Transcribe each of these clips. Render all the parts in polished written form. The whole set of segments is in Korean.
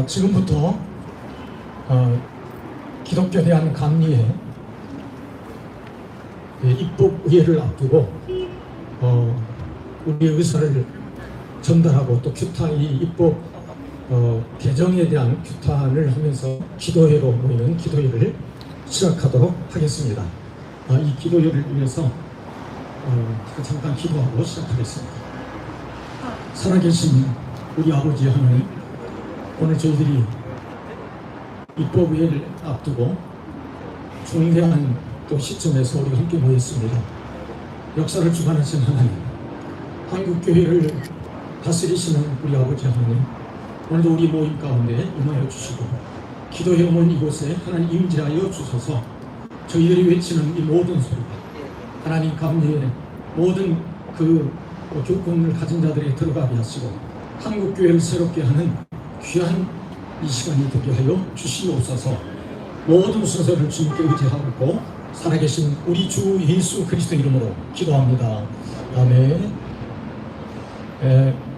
지금부터 기독교에 대한 감리에 입법의회를 앞두고 우리의 의사를 전달하고 또 규탄, 이 입법 개정에 대한 규탄을 하면서 기도회로 모이는 기도회를 시작하도록 하겠습니다. 이 기도회를 위해서 잠깐 기도하고 시작하겠습니다. 살아계신 우리 아버지 하나님, 오늘 저희들이 입법회를 앞두고 중대한 또 시점에서 우리가 함께 모였습니다. 역사를 주관하신 하나님, 한국교회를 다스리시는 우리 아버지 하나님, 오늘도 우리 모임 가운데 임하여 주시고 기도회 모인 이곳에 하나님 임재하여 주셔서 저희들이 외치는 이 모든 소리가 하나님 감리의 모든 그 교권을 가진 자들에게 들어가게 하시고 한국교회를 새롭게 하는 귀한 이 시간이 되게 하여 주시옵소서. 모든 순서를 주님께 의지하고 살아계신 우리 주 예수 그리스도 이름으로 기도합니다. 아멘.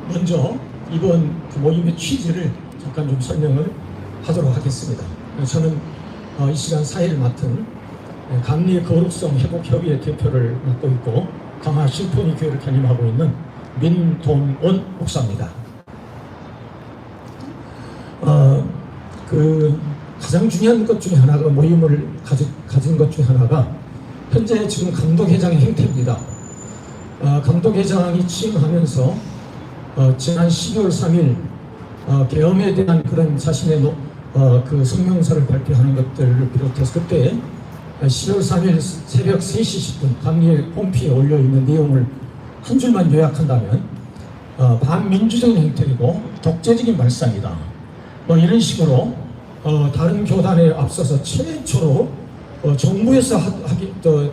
먼저 이번 그 모임의 취지를 잠깐 좀 설명을 하도록 하겠습니다. 저는 이 시간 사회를 맡은 감리의 거룩성 회복협의회 대표를 맡고 있고 강화 심포니 교회를 담임하고 있는 민동원 목사입니다. 그 가장 중요한 것 중에 하나가 모임을 가진 것 중에 하나가 현재 지금 감독회장의 행태입니다. 감독회장이 취임하면서 지난 12월 3일 계엄에 대한 그런 자신의 그 성명서를 발표하는 것들을 비롯해서 그때 10월 3일 새벽 3시 10분 감리의 홈피에 올려있는 내용을 한 줄만 요약한다면 반민주적인 행태이고 독재적인 발상이다. 이런 식으로 다른 교단에 앞서서 최초로 정부에서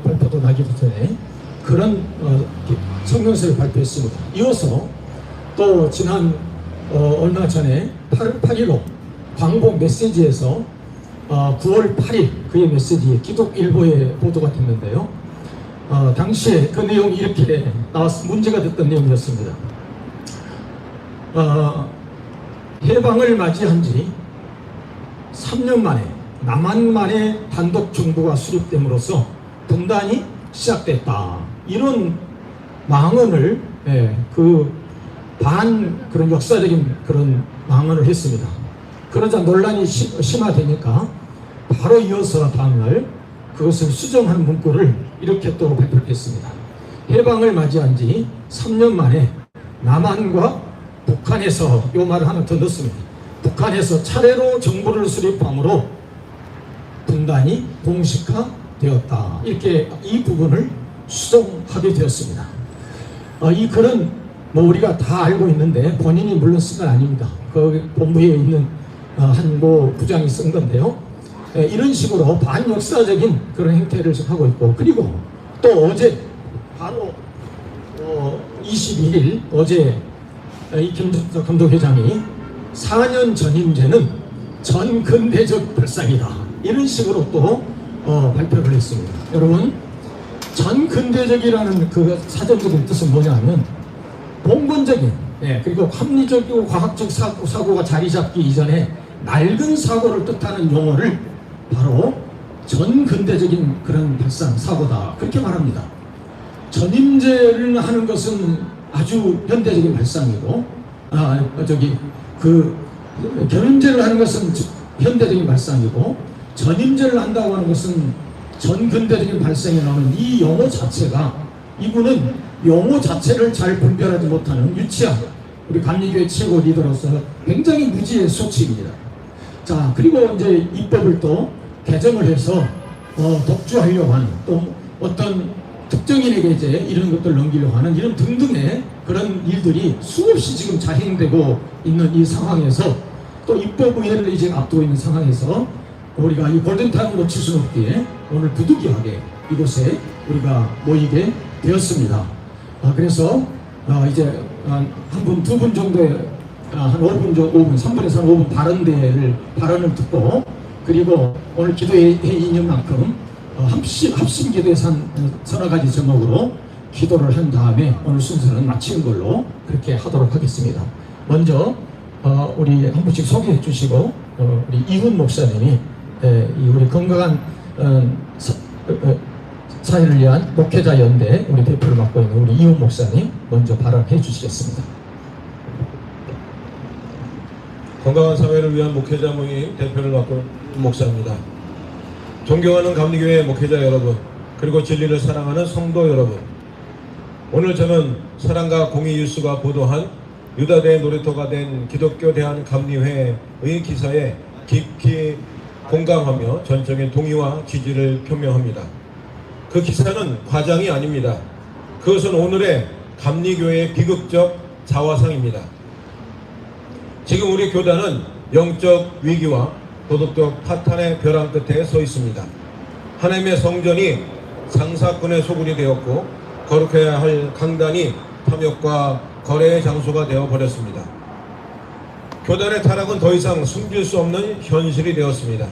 발표도 나기도 전에 그런 성명서를 발표했습니다. 이어서 또 지난 얼마 전에 8월 8일로 광복 메시지에서 9월 8일 그의 메시지에 기독일보에 보도가 됐는데요. 당시에 그 내용이 이렇게 나와서 문제가 됐던 내용이었습니다. 해방을 맞이한 지 3년 만에 남한만의 단독 정부가 수립됨으로써 분단이 시작됐다. 이런 망언을 그런 역사적인 그런 망언을 했습니다. 그러자 논란이 심화되니까 바로 이어서 다음날 그것을 수정하는 문구를 이렇게 또 발표했습니다. 해방을 맞이한 지 3년 만에 남한과 북한에서 이 말을 하나 더 넣습니다. 북한에서 차례로 정부를 수립함으로 분단이 공식화되었다. 이렇게 이 부분을 수정하게 되었습니다. 이 글은 우리가 다 알고 있는데 본인이 물론 쓴 건 아닙니다. 그 본부에 있는 한 부장이 쓴 건데요. 이런 식으로 반역사적인 그런 행태를 하고 있고, 그리고 또 어제 바로 22일 어제 이 김덕석 감독회장이 4년 전임제는 전근대적 발상이다. 이런 식으로 또 발표를 했습니다. 여러분, 전근대적이라는 그 사전적인 뜻은 뭐냐면 봉건적인 그리고 합리적이고 과학적 사고가 자리 잡기 이전에 낡은 사고를 뜻하는 용어를 바로 전근대적인 그런 발상 사고다. 그렇게 말합니다. 전임제를 하는 것은 아주 현대적인 발상이고, 견임제를 하는 것은 현대적인 발상이고, 전임제를 한다고 하는 것은 전근대적인 발상이 나오는 이 용어 자체가, 이분은 용어 자체를 잘 분별하지 못하는 유치한 우리 감리교회 최고 리더로서 굉장히 무지의 소치입니다. 자, 그리고 이제 입법을 또 개정을 해서 독주하려고 하는, 또 어떤 특정인에게 이제 이런 것들을 넘기려고 하는 이런 등등의 그런 일들이 수없이 지금 자행되고 있는 이 상황에서 또 입법의회를 이제 앞두고 있는 상황에서 우리가 이 골든타임을 놓칠 수는 없기에 오늘 부득이하게 이곳에 우리가 모이게 되었습니다. 그래서 이제 한 분, 두 분 정도의 한 5분, 3분에서 한 5분 발언을 듣고, 그리고 오늘 기도회 인연 만큼 합심 기도에 서너 가지 제목으로 기도를 한 다음에 오늘 순서는 마치는 걸로 그렇게 하도록 하겠습니다. 먼저 우리 한 분씩 소개해 주시고 우리 이훈 목사님이 이 우리 건강한 사회를 위한 목회자 연대 우리 대표를 맡고 있는 우리 이훈 목사님 먼저 발언해 주시겠습니다. 건강한 사회를 위한 목회자 모임 대표를 맡고 있는 목사입니다. 존경하는 감리교회 목회자 여러분, 그리고 진리를 사랑하는 성도 여러분, 오늘 저는 사랑과 공의 뉴스가 보도한 유다대 놀이터가 된 기독교 대한 감리회의 기사에 깊이 공감하며 전적인 동의와 지지를 표명합니다. 그 기사는 과장이 아닙니다. 그것은 오늘의 감리교회의 비극적 자화상입니다. 지금 우리 교단은 영적 위기와 도덕적 파탄의 벼랑 끝에 서 있습니다. 하나님의 성전이 장사꾼의 소굴이 되었고 거룩해야 할 강단이 탐욕과 거래의 장소가 되어버렸습니다. 교단의 타락은 더 이상 숨길 수 없는 현실이 되었습니다.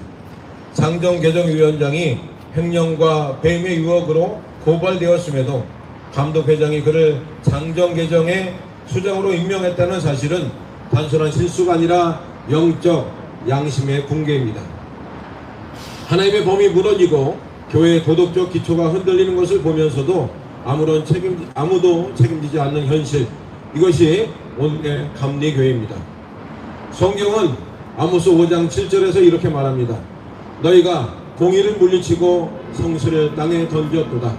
장정개정위원장이 횡령과 배임의 유혹으로 고발되었음에도 감독회장이 그를 장정개정의 수장으로 임명했다는 사실은 단순한 실수가 아니라 영적 양심의 붕괴입니다. 하나님의 법이 무너지고 교회의 도덕적 기초가 흔들리는 것을 보면서도 아무도 책임지지 않는 현실, 이것이 오늘의 감리교회입니다. 성경은 아모스 5장 7절에서 이렇게 말합니다. 너희가 공의를 물리치고 성실을 땅에 던졌도다.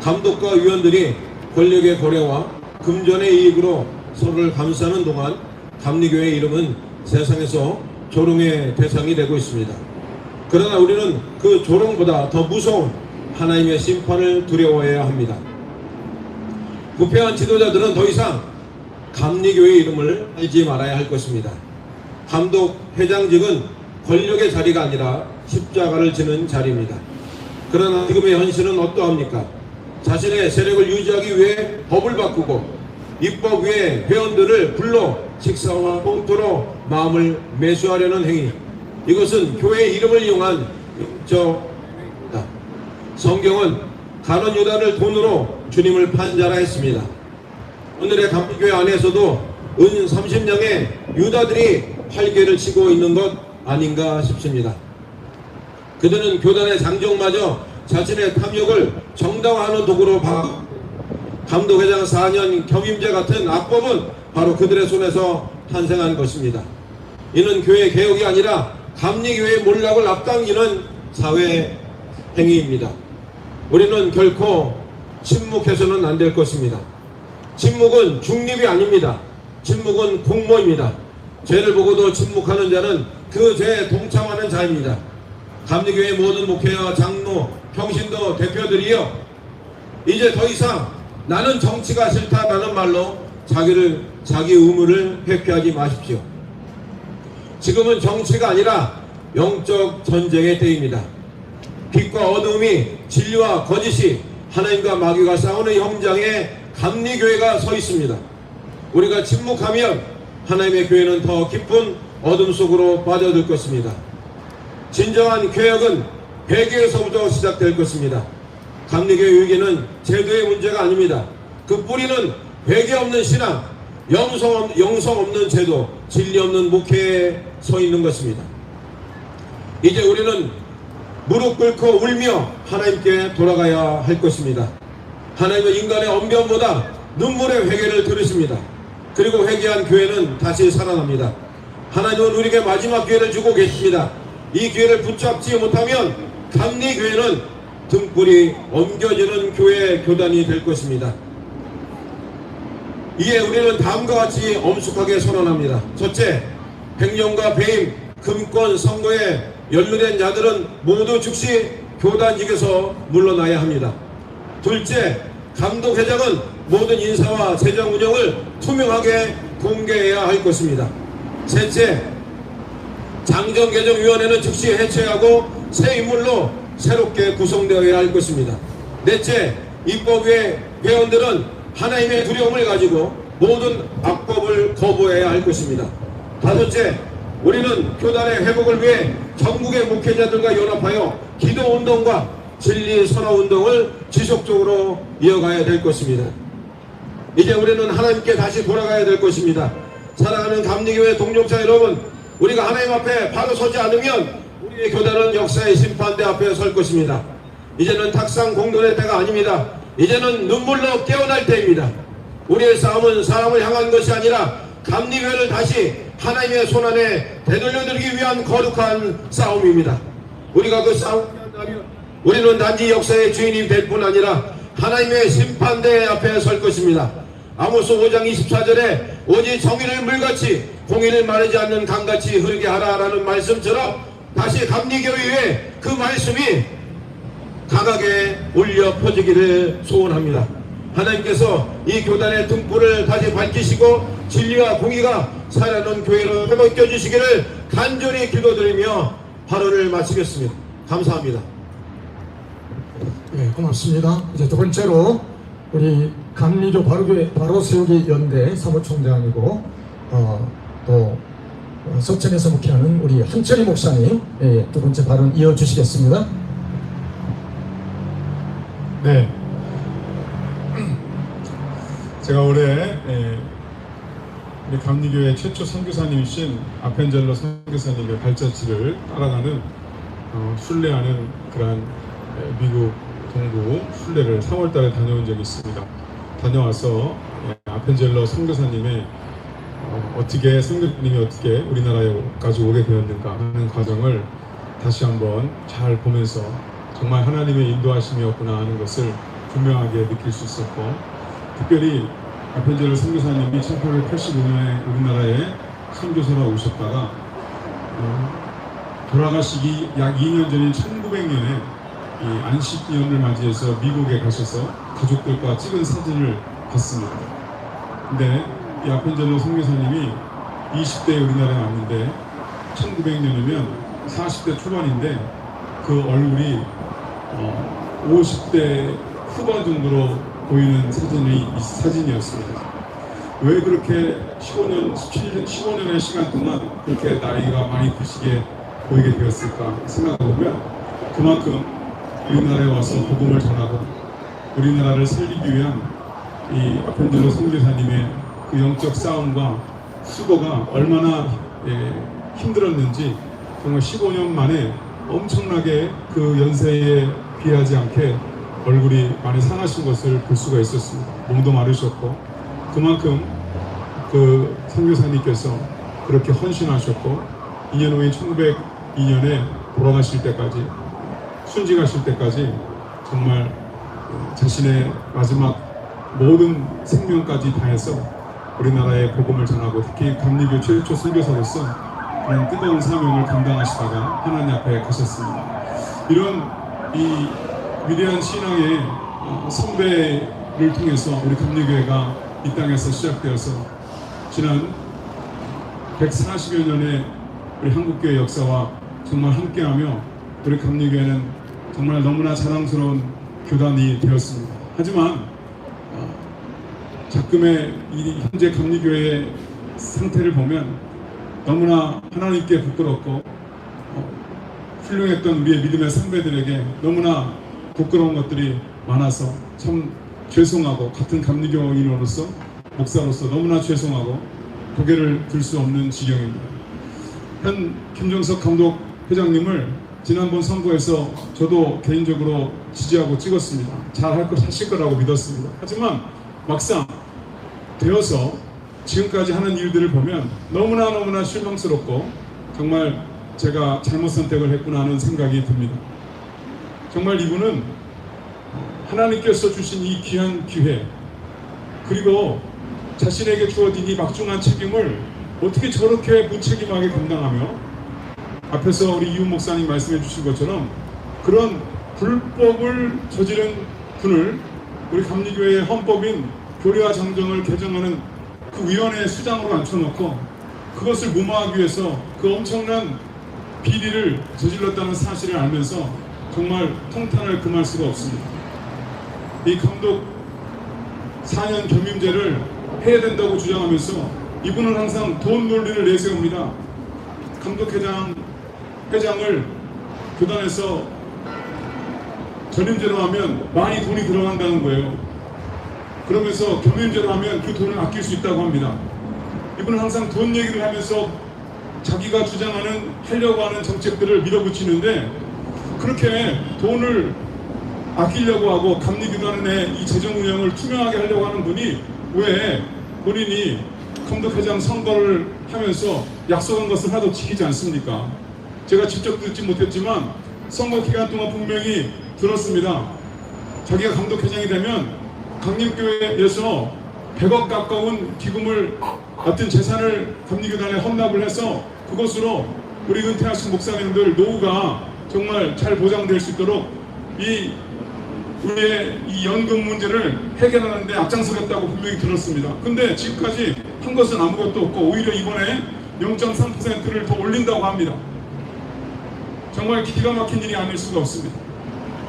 감독과 위원들이 권력의 거래와 금전의 이익으로 서로를 감싸는 동안 감리교회의 이름은 세상에서 조롱의 대상이 되고 있습니다. 그러나 우리는 그 조롱보다 더 무서운 하나님의 심판을 두려워해야 합니다. 부패한 지도자들은 더 이상 감리교회의 이름을 알지 말아야 할 것입니다. 감독 회장직은 권력의 자리가 아니라 십자가를 지는 자리입니다. 그러나 지금의 현실은 어떠합니까? 자신의 세력을 유지하기 위해 법을 바꾸고 입법 위에 회원들을 불러 식사와 봉투로 마음을 매수하려는 행위, 이것은 교회의 이름을 이용한 영적입니다. 성경은 가룟 유다를 돈으로 주님을 판자라 했습니다. 오늘의 감리교회 안에서도 은 30냥의 유다들이 활개를 치고 있는 것 아닌가 싶습니다. 그들은 교단의 장정마저 자신의 탐욕을 정당화하는 도구로 감독회장 4년 겸임제 같은 악법은 바로 그들의 손에서 탄생한 것입니다. 이는 교회 개혁이 아니라 감리교회의 몰락을 앞당기는 사회 행위입니다. 우리는 결코 침묵해서는 안 될 것입니다. 침묵은 중립이 아닙니다. 침묵은 공모입니다. 죄를 보고도 침묵하는 자는 그 죄에 동참하는 자입니다. 감리교회 모든 목회와 장로, 평신도 대표들이요, 이제 더 이상 나는 정치가 싫다라는 말로 자기 의무를 회피하지 마십시오. 지금은 정치가 아니라 영적 전쟁의 때입니다. 빛과 어둠이, 진리와 거짓이, 하나님과 마귀가 싸우는 현장에 감리교회가 서 있습니다. 우리가 침묵하면 하나님의 교회는 더 깊은 어둠 속으로 빠져들 것입니다. 진정한 개혁은 회개에서부터 시작될 것입니다. 감리교회 위기는 제도의 문제가 아닙니다. 그 뿌리는 회개 없는 신앙, 영성 없는 제도, 진리 없는 목회에 서 있는 것입니다. 이제 우리는 무릎 꿇고 울며 하나님께 돌아가야 할 것입니다. 하나님은 인간의 언변보다 눈물의 회개를 들으십니다. 그리고 회개한 교회는 다시 살아납니다. 하나님은 우리에게 마지막 기회를 주고 계십니다. 이 기회를 붙잡지 못하면 감리교회는 등불이 엉겨지는 교회 교단이 될 것입니다. 이에 우리는 다음과 같이 엄숙하게 선언합니다. 첫째, 횡령과 배임, 금권, 선거에 연루된 자들은 모두 즉시 교단직에서 물러나야 합니다. 둘째, 감독회장은 모든 인사와 재정 운영을 투명하게 공개해야 할 것입니다. 셋째, 장정개정위원회는 즉시 해체하고 새 인물로 새롭게 구성되어야 할 것입니다. 넷째, 입법위의 회원들은 하나님의 두려움을 가지고 모든 악법을 거부해야 할 것입니다. 다섯째, 우리는 교단의 회복을 위해 전국의 목회자들과 연합하여 기도운동과 진리 선언운동을 지속적으로 이어가야 될 것입니다. 이제 우리는 하나님께 다시 돌아가야 될 것입니다. 사랑하는 감리교회 동력자 여러분, 우리가 하나님 앞에 바로 서지 않으면 우리의 교단은 역사의 심판대 앞에 설 것입니다. 이제는 탁상 공론의 때가 아닙니다. 이제는 눈물로 깨어날 때입니다. 우리의 싸움은 사람을 향한 것이 아니라 감리교회를 다시 하나님의 손안에 되돌려드리기 위한 거룩한 싸움입니다. 우리가 그 싸움을 한다면 우리는 단지 역사의 주인이 될 뿐 아니라 하나님의 심판대 앞에 설 것입니다. 아모스 5장 24절에 오직 정의를 물같이 공의를 마르지 않는 강같이 흐르게 하라라는 말씀처럼 다시 감리교회에 그 말씀이 강하게 울려 퍼지기를 소원합니다. 하나님께서 이 교단의 등불을 다시 밝히시고 진리와 공의가 살아난 교회로 회복해 주시기를 간절히 기도드리며 발언을 마치겠습니다. 감사합니다. 네, 고맙습니다. 이제 두 번째로 우리 감리교 바로세우기 연대 사무총장이고 또 서천에서 목회하는 우리 한철희 목사님 두 번째 발언 이어주시겠습니다. 네, 제가 올해 우리 감리교회 최초 선교사님이신 아펜젤러 선교사님의 발자취를 따라가는 순례하는 그런 미국 동부 순례를 3월달에 다녀온 적이 있습니다. 다녀와서 아펜젤러 선교사님의 어떻게 선교님이 어떻게 우리나라에까지 오게 되었는가 하는 과정을 다시 한번 잘 보면서 정말 하나님의 인도하심이었구나 하는 것을 분명하게 느낄 수 있었고, 특별히 아펜젤러 선교사님이 1885년에 우리나라에 선교사로 오셨다가 돌아가시기 약 2년 전인 1900년에 이 안식년을 맞이해서 미국에 가셔서 가족들과 찍은 사진을 봤습니다. 근데 이 아펜젤러 선교사님이 20대에 우리나라에 왔는데 1900년이면 40대 초반인데 그 얼굴이 50대 후반 정도로 보이는 사진이었습니다. 왜 그렇게 15년의 시간 동안 그렇게 나이가 많이 드시게 보이게 되었을까 생각해보면, 그만큼 우리나라에 와서 복음을 전하고 우리나라를 살리기 위한 이 아펜젤러 선교사님의 그 영적 싸움과 수고가 얼마나 힘들었는지 정말 15년 만에 엄청나게 그 연세에 비하지 않게 얼굴이 많이 상하신 것을 볼 수가 있었습니다. 몸도 마르셨고, 그만큼 그 선교사님께서 그렇게 헌신하셨고 2년 후인 1902년에 돌아가실 때까지, 순직하실 때까지 정말 자신의 마지막 모든 생명까지 다해서 우리나라의 복음을 전하고 특히 감리교 최초 선교사로서 그런 뜨거운 사명을 감당하시다가 하나님 앞에 가셨습니다. 이런 이 위대한 신앙의 선배를 통해서 우리 감리교회가 이 땅에서 시작되어서 지난 140여 년의 우리 한국교회 역사와 정말 함께하며 우리 감리교회는 정말 너무나 자랑스러운 교단이 되었습니다. 하지만 작금의 이 현재 감리교회의 상태를 보면 너무나 하나님께 부끄럽고 훌륭했던 우리의 믿음의 선배들에게 너무나 부끄러운 것들이 많아서 참 죄송하고, 같은 감리교인으로서 목사로서 너무나 죄송하고 고개를 들 수 없는 지경입니다. 현 김정석 감독 회장님을 지난번 선거에서 저도 개인적으로 지지하고 찍었습니다. 잘 하실 거라고 믿었습니다. 하지만 막상 되어서 지금까지 하는 일들을 보면 너무나 실망스럽고 정말 제가 잘못 선택을 했구나 하는 생각이 듭니다. 정말 이분은 하나님께서 주신 이 귀한 기회, 그리고 자신에게 주어진 이 막중한 책임을 어떻게 저렇게 무책임하게 감당하며, 앞에서 우리 이훈 목사님 말씀해 주신 것처럼 그런 불법을 저지른 분을 우리 감리교회의 헌법인 교리와 정정을 개정하는 그 위원회 수장으로 앉혀놓고 그것을 무마하기 위해서 그 엄청난 비리를 저질렀다는 사실을 알면서 정말 통탄을 금할 수가 없습니다. 이 감독 4년 겸임제를 해야 된다고 주장하면서 이분은 항상 돈 논리를 내세웁니다. 감독 회장을 교단에서 전임제로 하면 많이 돈이 들어간다는 거예요. 그러면서 겸임제로 하면 그 돈을 아낄 수 있다고 합니다. 이분은 항상 돈 얘기를 하면서 자기가 주장하는 하려고 하는 정책들을 밀어붙이는데, 그렇게 돈을 아끼려고 하고 감리교단의 이 재정 운영을 투명하게 하려고 하는 분이 왜 본인이 감독회장 선거를 하면서 약속한 것을 하나도 지키지 않습니까? 제가 직접 듣지 못했지만 선거 기간 동안 분명히 들었습니다. 자기가 감독회장이 되면 강림교회에서 100억 가까운 기금을, 같은 재산을 감리교단에 헌납을 해서 그것으로 우리 은퇴하신 목사님들 노후가 정말 잘 보장될 수 있도록 우리의 이 연금 문제를 해결하는 데 앞장서겠다고 분명히 들었습니다. 근데 지금까지 한 것은 아무것도 없고 오히려 이번에 0.3%를 더 올린다고 합니다. 정말 기가 막힌 일이 아닐 수가 없습니다.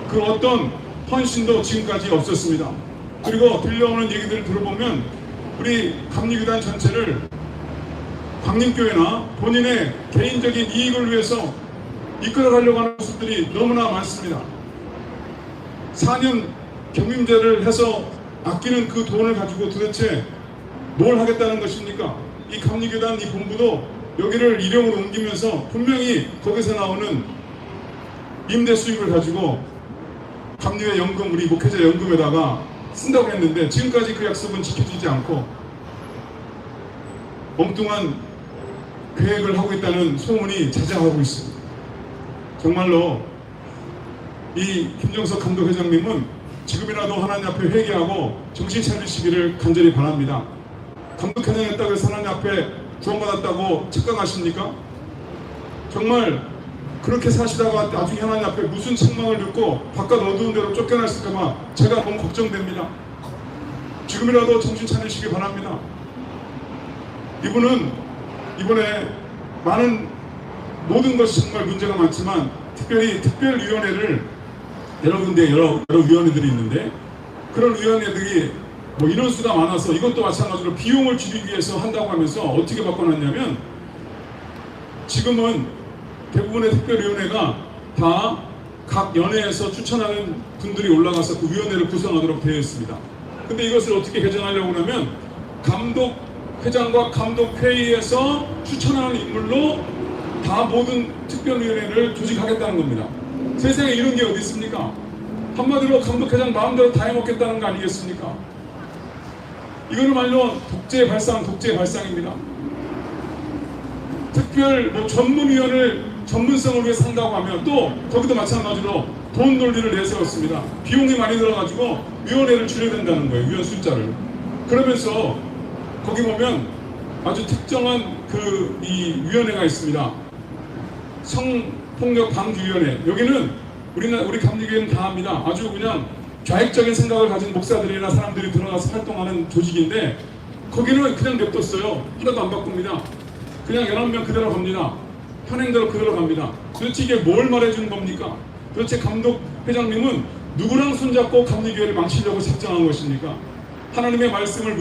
그 어떤 헌신도 지금까지 없었습니다. 그리고 들려오는 얘기들을 들어보면 우리 감리교단 전체를 광림교회나 본인의 개인적인 이익을 위해서 이끌어가려고 하는 모습들이 너무나 많습니다. 4년 경림제를 해서 아끼는 그 돈을 가지고 도대체 뭘 하겠다는 것입니까? 이 감리교단 이 본부도 여기를 일용으로 옮기면서 분명히 거기서 나오는 임대 수익을 가지고 감리회 연금, 우리 목회자 연금에다가 쓴다고 했는데 지금까지 그 약속은 지켜지지 않고 엉뚱한 계획을 하고 있다는 소문이 자자하고 있습니다. 정말로 이 김정석 감독회장님은 지금이라도 하나님 앞에 회개하고 정신 차리시기를 간절히 바랍니다. 감독회장했다고 해서 하나님 앞에 구원받았다고 착각하십니까? 정말 그렇게 사시다가 나중에 하나님 앞에 무슨 책망을 듣고 바깥 어두운 데로 쫓겨났을까봐 제가 너무 걱정됩니다. 지금이라도 정신 차리시기 바랍니다. 이분은 이번에 많은 모든 것이 정말 문제가 많지만 특별히 특별위원회를 여러 군데 여러 위원회들이 있는데 그런 위원회들이 뭐 인원수가 많아서 이것도 마찬가지로 비용을 줄이기 위해서 한다고 하면서 어떻게 바꿔놨냐면 지금은 대부분의 특별위원회가 다 각 연회에서 추천하는 분들이 올라가서 그 위원회를 구성하도록 되어 있습니다. 근데 이것을 어떻게 개정하려고 하면 감독회장과 감독회의에서 추천하는 인물로 다 모든 특별위원회를 조직하겠다는 겁니다. 세상에 이런 게 어디 있습니까? 한마디로 감독회장 마음대로 다 해먹겠다는 거 아니겠습니까? 이거는 말로 독재 발상입니다. 특별 전문위원을 전문성을 위해 산다고 하면 또 거기도 마찬가지로 돈 논리를 내세웠습니다. 비용이 많이 들어가지고 위원회를 줄여야 된다는 거예요. 위원 숫자를. 그러면서 거기 보면 아주 특정한 이 위원회가 있습니다. 성폭력 방지위원회. 여기는 우리 감리교회는 다 합니다. 아주 그냥 좌익적인 생각을 가진 목사들이나 사람들이 들어가서 활동하는 조직인데 거기는 그냥 냅뒀어요. 하나도 안 바꿉니다. 그냥 11명 그대로 갑니다. 현행대로 그대로 갑니다. 도대체 이게 뭘 말해주는 겁니까? 도대체 감독회장님은 누구랑 손잡고 감리교회를 망치려고 작정한 것입니까? 하나님의 말씀을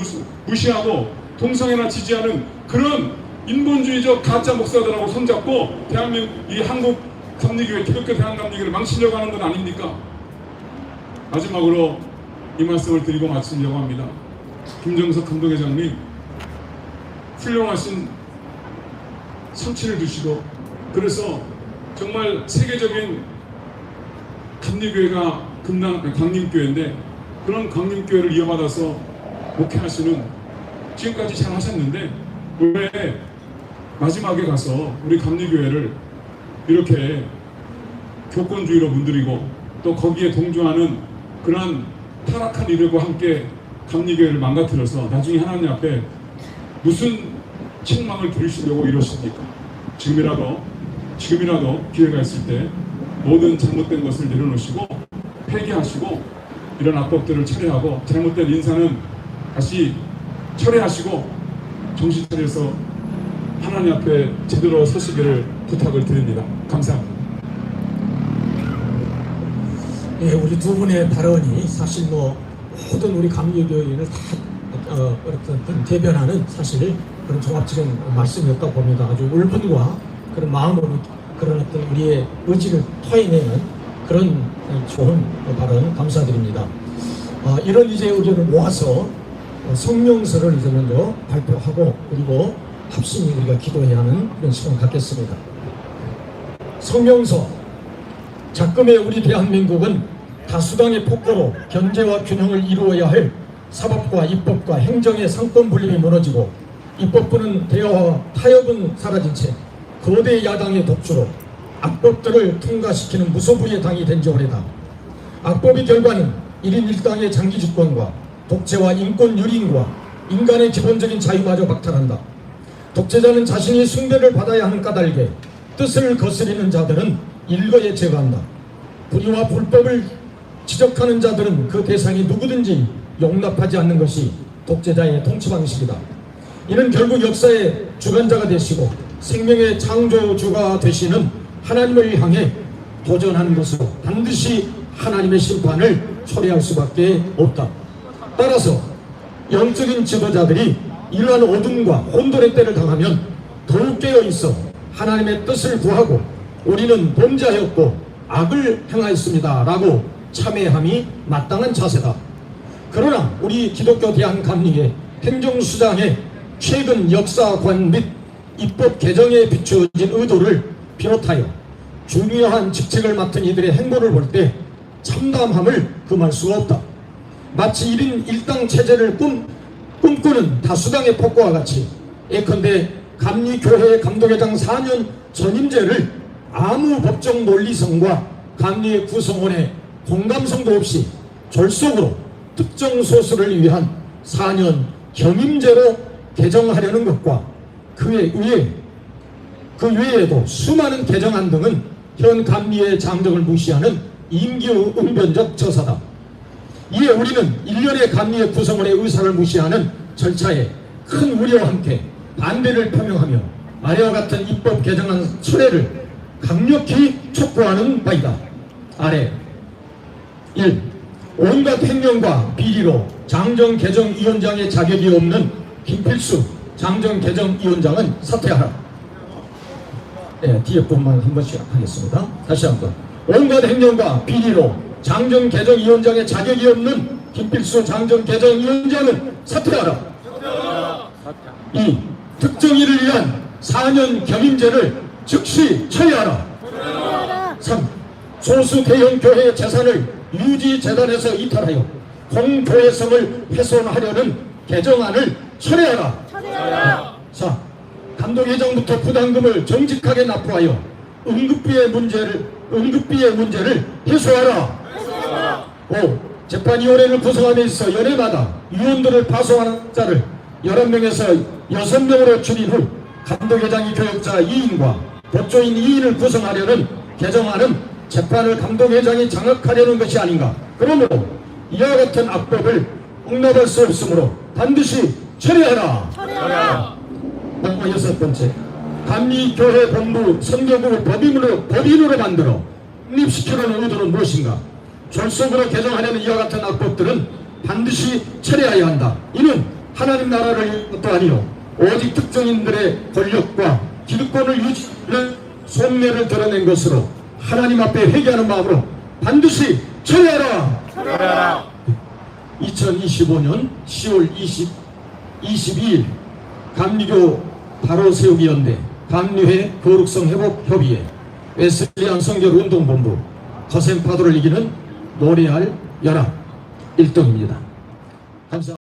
무시하고 동성애나 지지하는 그런 인본주의적 가짜 목사들하고 손잡고 대한민국 이 한국 감리교회, 기독교 대한감리교회를 망치려고 하는 건 아닙니까? 마지막으로 이 말씀을 드리고 마치려고 합니다. 김정석 감독회장님 훌륭하신 성취를 두시고 그래서 정말 세계적인 감리교회가 강림교회인데 그런 강림교회를 이어받아서 목회하시는 지금까지 잘 하셨는데 왜 마지막에 가서 우리 감리교회를 이렇게 교권주의로 문드리고 또 거기에 동조하는 그런 타락한 이들과 함께 감리교회를 망가뜨려서 나중에 하나님 앞에 무슨 책망을 들으시려고 이러십니까? 지금이라도 기회가 있을 때 모든 잘못된 것을 내려놓으시고 회개하시고 이런 악법들을 철회하고 잘못된 인사는 다시 철회하시고 정신 차려서 하나님 앞에 제대로 서시기를 부탁을 드립니다. 감사합니다. 예, 우리 두 분의 발언이 사실 모든 우리 감리교인을 다 어떤 대변하는 사실 그런 종합적인 말씀이었다고 봅니다. 아주 울분과 그런 마음으로 그런 어떤 우리의 의지를 토해내는 그런 좋은 발언 감사드립니다. 이런 이제 의견을 모아서 성명서를 이제 먼저 발표하고 그리고 합심히 우리가 기도해야 하는 그런 시간을 갖겠습니다. 성명서. 작금의 우리 대한민국은 다수당의 폭거로 견제와 균형을 이루어야 할 사법과 입법과 행정의 상권 분립이 무너지고 입법부는 대화와 타협은 사라진 채 거대 야당의 독주로 악법들을 통과시키는 무소부의 당이 된 지 오래다. 악법의 결과는 1인 1당의 장기 집권과 독재와 인권 유린과 인간의 기본적인 자유마저 박탈한다. 독재자는 자신이 숭배를 받아야 하는 까닭에 뜻을 거스리는 자들은 일거에 제거한다. 불의와 불법을 지적하는 자들은 그 대상이 누구든지 용납하지 않는 것이 독재자의 통치 방식이다. 이는 결국 역사의 주관자가 되시고 생명의 창조주가 되시는 하나님을 향해 도전하는 것으로 반드시 하나님의 심판을 초래할 수밖에 없다. 따라서 영적인 지도자들이 이러한 어둠과 혼돈의 때를 당하면 더욱 깨어있어 하나님의 뜻을 구하고 우리는 범죄하였고 악을 행하였습니다 라고 참회함이 마땅한 자세다. 그러나 우리 기독교 대한감리의 행정수장의 최근 역사관 및 입법 개정에 비추어진 의도를 비롯하여 중요한 직책을 맡은 이들의 행보를 볼 때 참담함을 금할 수가 없다. 마치 1인 1당 체제를 꿈꾸는 다수당의 폭거와 같이 예컨대 감리교회 감독회장 4년 전임제를 아무 법적 논리성과 감리의 구성원의 공감성도 없이 졸속으로 특정 소수를 위한 4년 겸임제로 개정하려는 것과 그 외에도 수많은 개정안 등은 현 감리의 장정을 무시하는 임기응변적 처사다. 이에 우리는 일련의 감리의 구성원의 의사를 무시하는 절차에 큰 우려와 함께 반대를 표명하며 아래와 같은 입법 개정안 철회를 강력히 촉구하는 바이다. 아래 1. 온갖 횡령과 비리로 장정개정위원장의 자격이 없는 김필수 장정개정위원장은 사퇴하라. 네, 뒤에 부분만 한 번씩 하겠습니다. 다시 한번. 온갖 횡령과 비리로 장정개정위원장의 자격이 없는 김필수 장정개정위원장은 사퇴하라. 2. 특정인을 위한 4년 겸임제를 즉시 처리하라. 3. 소수 대형 교회의 재산을 유지재단에서 이탈하여 공교회성을 훼손하려는 개정안을 철회하라. 4. 감독회장부터 부담금을 정직하게 납부하여 응급비의 문제를 해소하라. 5. 재판위원회를 구성함에 있어 연회마다 위원들을 파송하는 자를 11명에서 6명으로 줄인 후 감독회장이 교역자 2인과 법조인 2인을 구성하려는 개정안은 재판을 감독회장이 장악하려는 것이 아닌가. 그러므로 이와 같은 악법을 용납할 수 없으므로 반드시 처리하라. 마지막 6번째, 감리교회 본부 선교국을 법인으로 만들어 독립시키려는 의도는 무엇인가. 졸속으로 개정하려는 이와 같은 악법들은 반드시 처리해야 한다. 이는 하나님 나라를 위한 것도 아니요 오직 특정인들의 권력과 기득권을 유지하는 속내를 드러낸 것으로 하나님 앞에 회개하는 마음으로 반드시 처리하라. 2025년 10월 22일 감리교 바로세우기 연대 감리회 거룩성 회복 협의회 웨슬리안 성결 운동본부 거센 파도를 이기는 노래할 연합 1동입니다. 감사합니다.